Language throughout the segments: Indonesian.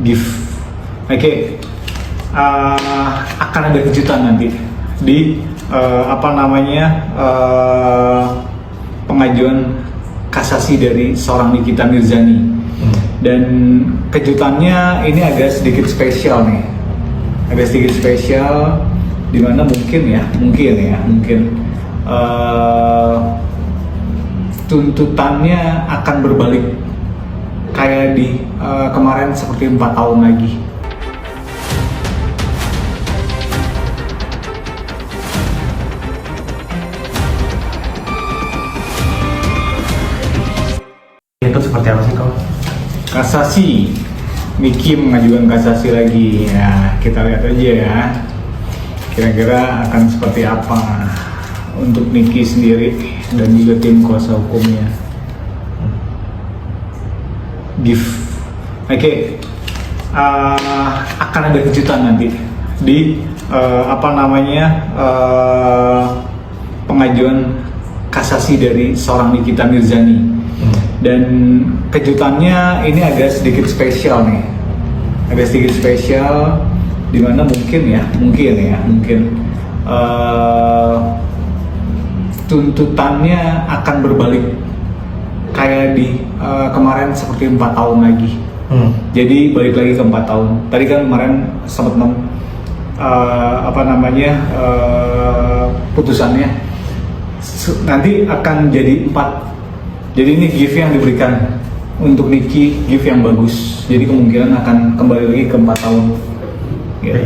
gift. Oke. Akan ada kejutan nanti di pengajuan kasasi dari seorang Nikita Mirzani. Dan kejutannya ini agak sedikit spesial nih, dimana mungkin tuntutannya akan berbalik kayak di kemarin seperti 4 tahun lagi. Itu seperti apa sih kok? Kasasi, Niki mengajukan kasasi lagi ya, kita lihat aja ya kira-kira akan seperti apa untuk Niki sendiri dan juga tim kuasa hukumnya. Gift. Oke. Akan ada kejutan nanti di pengajuan kasasi dari seorang Nikita Mirzani. Dan kejutannya ini agak sedikit spesial nih, dimana mungkin tuntutannya akan berbalik kayak di kemarin seperti 4 tahun lagi. Jadi balik lagi ke 4 tahun. Tadi kan kemarin sempat putusannya nanti akan jadi 4. Jadi ini gift yang diberikan untuk Niki, gift yang bagus. Jadi kemungkinan akan kembali lagi ke 4 tahun. Gitu.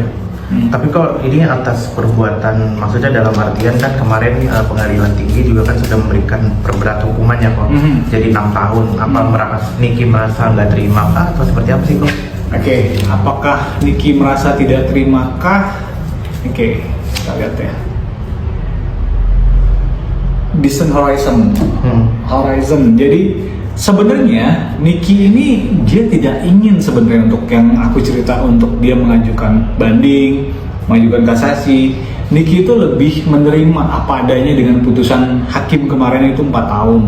Tapi kok ini atas perbuatan, maksudnya dalam artian kan kemarin pengadilan tinggi juga kan sudah memberikan perberat hukumannya kok. Jadi 6 tahun. Apa Niki merasa nggak terima kah atau seperti apa sih kok? Oke, apakah Niki merasa tidak terima kah? Oke, kita lihat ya. Distant Horizon. Jadi sebenarnya Niki ini dia tidak ingin sebenarnya untuk yang aku cerita untuk dia mengajukan banding, mengajukan kasasi. Niki itu lebih menerima apa adanya dengan putusan hakim kemarin itu 4 tahun.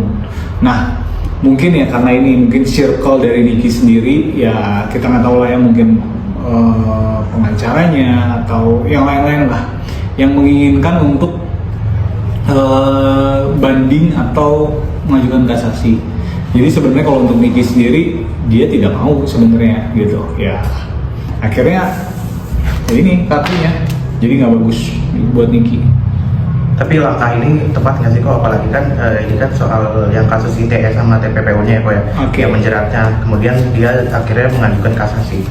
Nah, mungkin ya karena ini mungkin circle dari Niki sendiri ya, kita nggak tahu lah ya, mungkin pengacaranya atau yang lain-lain lah yang menginginkan untuk banding atau mengajukan kasasi. Jadi sebenarnya kalau untuk Niki sendiri dia tidak mau sebenarnya gitu ya. Akhirnya ya ini kartunya jadi nggak bagus buat Niki. Tapi langkah ini tepat nggak sih kok? Apalagi kan ini kan soal yang kasus ITE sama TPPU-nya ya kok ya, yang menjeratnya. Kemudian dia akhirnya mengajukan kasasi.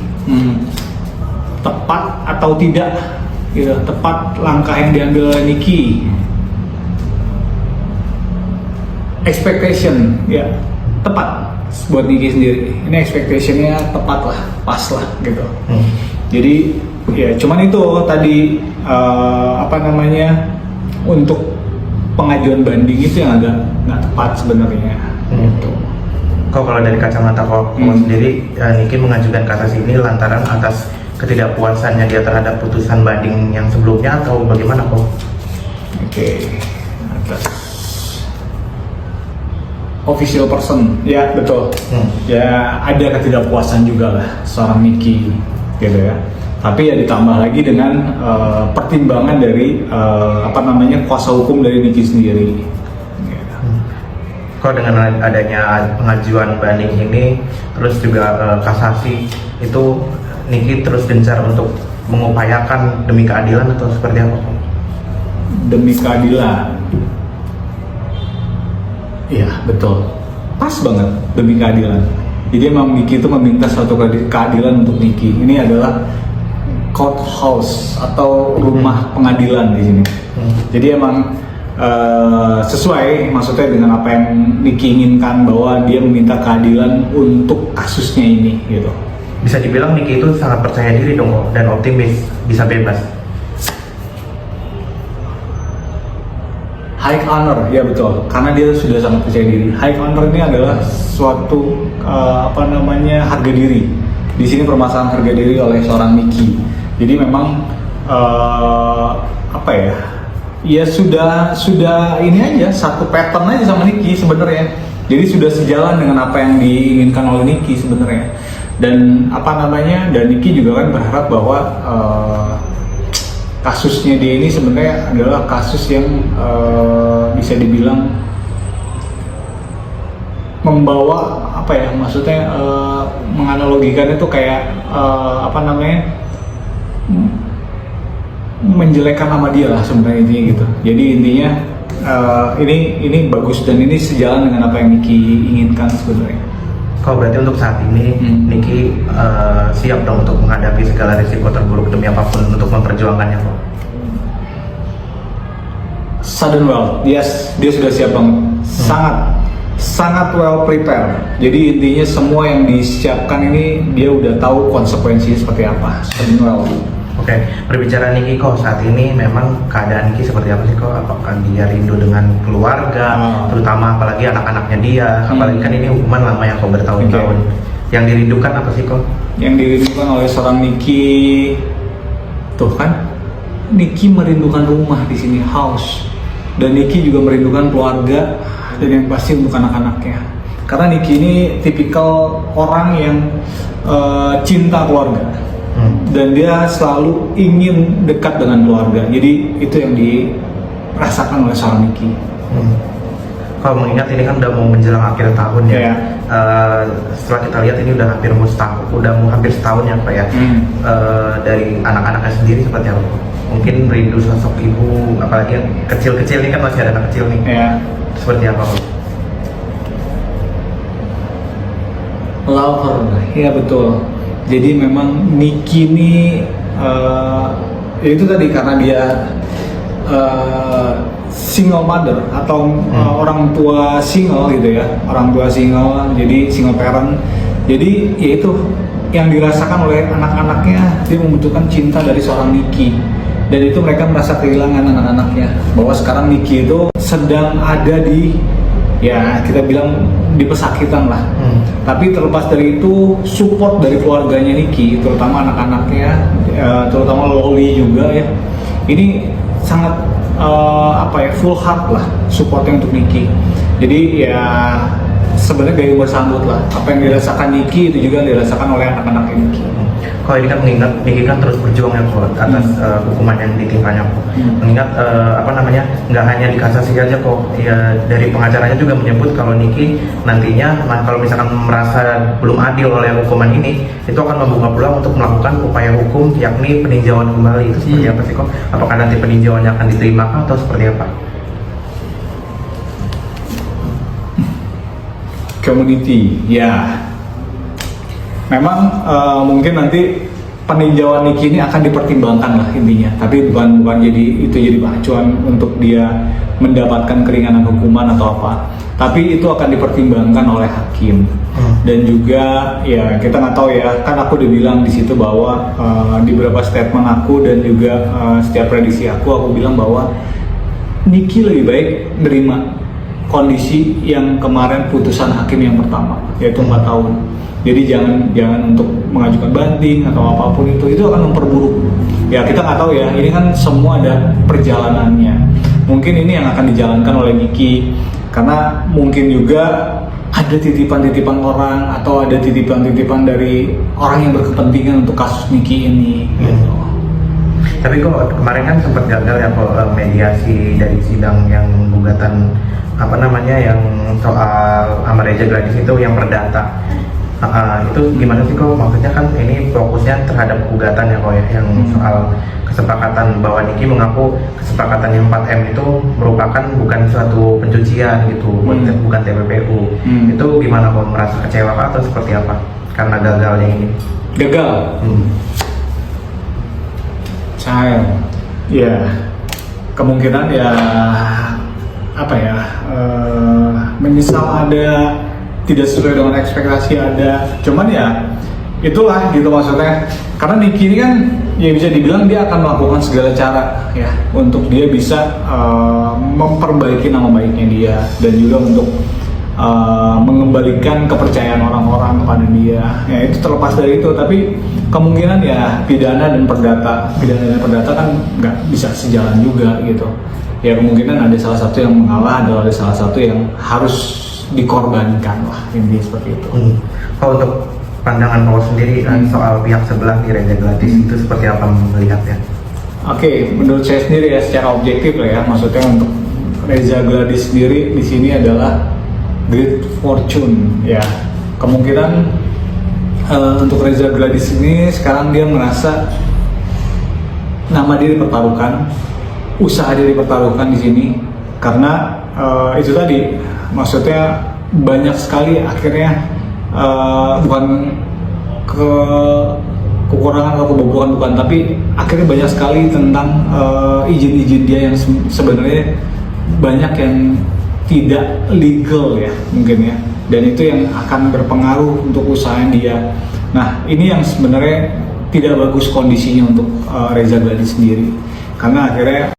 Tepat atau tidak? Ya, tepat langkah yang diambil oleh Niki. Expectation ya tepat buat Niki sendiri. Ini expectationnya tepat lah, pas lah gitu. Jadi ya cuman itu tadi untuk pengajuan banding itu yang agak nggak tepat sebenarnya. Gitu. Kok kalau dari kacamata kok sendiri Niki mengajukan kasasi ini lantaran atas ketidakpuasannya dia terhadap putusan banding yang sebelumnya atau bagaimana kok? Oke, atas official person, ya betul. Ya ada ketidakpuasan juga lah seorang Niki, gitu ya. Tapi ya ditambah lagi dengan pertimbangan dari kuasa hukum dari Niki sendiri. Gitu. Kok dengan adanya pengajuan banding ini, terus juga kasasi itu Niki terus gencar untuk mengupayakan demi keadilan atau seperti apa? Demi keadilan. Iya betul, pas banget demi keadilan. Jadi emang Niki itu meminta suatu keadilan untuk Niki. Ini adalah courthouse atau rumah pengadilan di sini. Jadi emang sesuai maksudnya dengan apa yang Niki inginkan, bahwa dia meminta keadilan untuk kasusnya ini gitu. Bisa dibilang Niki itu sangat percaya diri dong dan optimis bisa bebas. High honor, ya betul, karena dia sudah sangat percaya diri. High honor ini adalah suatu harga diri. Di sini permasalahan harga diri oleh seorang Niki. Jadi memang ya sudah ini aja satu pattern aja sama Niki sebenarnya. Jadi sudah sejalan dengan apa yang diinginkan oleh Nicky sebenarnya. Dan dan Nicky juga kan berharap bahwa kasusnya dia ini sebenarnya adalah kasus yang bisa dibilang membawa maksudnya menganalogikan itu kayak menjelekkan nama dia lah sebenarnya intinya gitu. Jadi intinya ini bagus dan ini sejalan dengan apa yang Nicky inginkan sebenarnya. Kok berarti untuk saat ini Nicky siap dong untuk menghadapi segala risiko terburuk demi apapun untuk memperjuangkannya kok? Sudden well, yes, dia sudah siap banget, sangat well prepared. Jadi intinya semua yang disiapkan ini dia udah tahu konsekuensinya seperti apa. Sudden well. Oke, berbicara Nicky kok saat ini memang keadaan Nicky seperti apa sih kok? Apakah dia rindu dengan keluarga, terutama apalagi anak-anaknya dia, apalagi kan ini hukuman lama yang kok bertahun-tahun. Yang dirindukan apa sih kok? Yang dirindukan oleh seorang Nicky, tuh kan, Nicky merindukan rumah di sini, house, dan Nicky juga merindukan keluarga dan yang pasti untuk anak-anaknya. Karena Nicky ini tipikal orang yang cinta keluarga. Dan dia selalu ingin dekat dengan keluarga. Jadi itu yang dirasakan oleh seorang Nicky. Kalau mengingat ini kan udah mau menjelang akhir tahun ya. Setelah kita lihat ini udah hampir setahun ya Pak ya. Dari anak-anaknya sendiri seperti apa? Mungkin rindu sosok ibu, apalagi yang kecil-kecil ini kan masih ada anak kecil nih. Seperti apa Pak? Love her, ya betul. Jadi memang Nicky ini itu tadi karena dia single mother atau orang tua single gitu ya, jadi single parent. Jadi ya itu yang dirasakan oleh anak-anaknya, dia membutuhkan cinta dari seorang Nicky. Dan itu mereka merasa kehilangan anak-anaknya, bahwa sekarang Nicky itu sedang ada di, ya kita bilang di pesakitan lah. Tapi terlepas dari itu, support dari keluarganya Nicky, terutama anak-anaknya, terutama Loli juga ya, ini sangat full heart lah supportnya untuk Nicky. Jadi ya sebenarnya gaya bersambut lah, apa yang dirasakan Nicky itu juga dirasakan oleh anak-anak Nicky. Kalau ini kan mengingat Nicky kan terus berjuang ya kok atas hukuman yang ditimpanya kok. Mengingat nggak hanya di kasasi aja kok, ya dari pengacaranya juga menyebut kalau Nicky nantinya kalau misalkan merasa belum adil oleh hukuman ini, itu akan membuka peluang untuk melakukan upaya hukum yakni peninjauan kembali. Itu seperti apa sih kok? Apakah nanti peninjauannya akan diterima atau seperti apa? Community, ya. Memang mungkin nanti peninjauan Nicky ini akan dipertimbangkan lah intinya, tapi bukan jadi acuan untuk dia mendapatkan keringanan hukuman atau apa. Tapi itu akan dipertimbangkan oleh hakim. Dan juga ya kita nggak tahu ya, kan aku udah bilang di situ bahwa di beberapa statement aku dan juga setiap prediksi aku bilang bahwa Nicky lebih baik menerima kondisi yang kemarin putusan hakim yang pertama, yaitu 4 tahun. Jadi jangan untuk mengajukan banding atau apapun itu akan memperburuk. Ya kita nggak tahu ya, ini kan semua ada perjalanannya. Mungkin ini yang akan dijalankan oleh Nicky, karena mungkin juga ada titipan-titipan orang atau ada titipan-titipan dari orang yang berkepentingan untuk kasus Nicky ini. Gitu. Tapi kok kemarin kan sempat gagal ya kok mediasi dari sidang yang gugatan yang soal Amareja Gladys itu yang perdata. Itu gimana sih kok? Maksudnya kan ini fokusnya terhadap gugatan ya kok ya, yang soal kesepakatan bahwa Nicky mengaku kesepakatan yang 4M itu merupakan bukan suatu pencucian gitu, bukan TPPU. Itu gimana kok, merasa kecewa atau seperti apa karena gagalnya ini? Gagal. Child. Ya, kemungkinan ya menyesal ada, tidak sesuai dengan ekspektasi ada, cuman ya itulah gitu maksudnya. Karena Nicky ini kan ya bisa dibilang dia akan melakukan segala cara ya untuk dia bisa memperbaiki nama baiknya dia, dan juga untuk mengembalikan kepercayaan orang-orang kepada dia. Ya itu terlepas dari itu, tapi kemungkinan ya pidana dan perdata kan nggak bisa sejalan juga gitu. Ya kemungkinan ada salah satu yang mengalah, ada salah satu yang harus dikorbankan lah, intinya seperti itu. Kalau untuk pandangan Paul sendiri soal pihak sebelah nih Reza Gladys itu seperti apa melihatnya? Oke, menurut saya sendiri ya secara objektif lah ya, maksudnya untuk Reza Gladys sendiri di sini adalah great fortune ya. Kemungkinan untuk Reza Gladys ini sekarang dia merasa nama dia dipertaruhkan, usaha dia dipertaruhkan di sini karena itu tadi, maksudnya banyak sekali akhirnya bukan kekurangan atau kebobrokan bukan, tapi akhirnya banyak sekali tentang izin-izin dia yang sebenarnya banyak yang tidak legal ya mungkin ya, dan itu yang akan berpengaruh untuk usaha dia. Nah ini yang sebenarnya tidak bagus kondisinya untuk Reza Gladys sendiri, karena akhirnya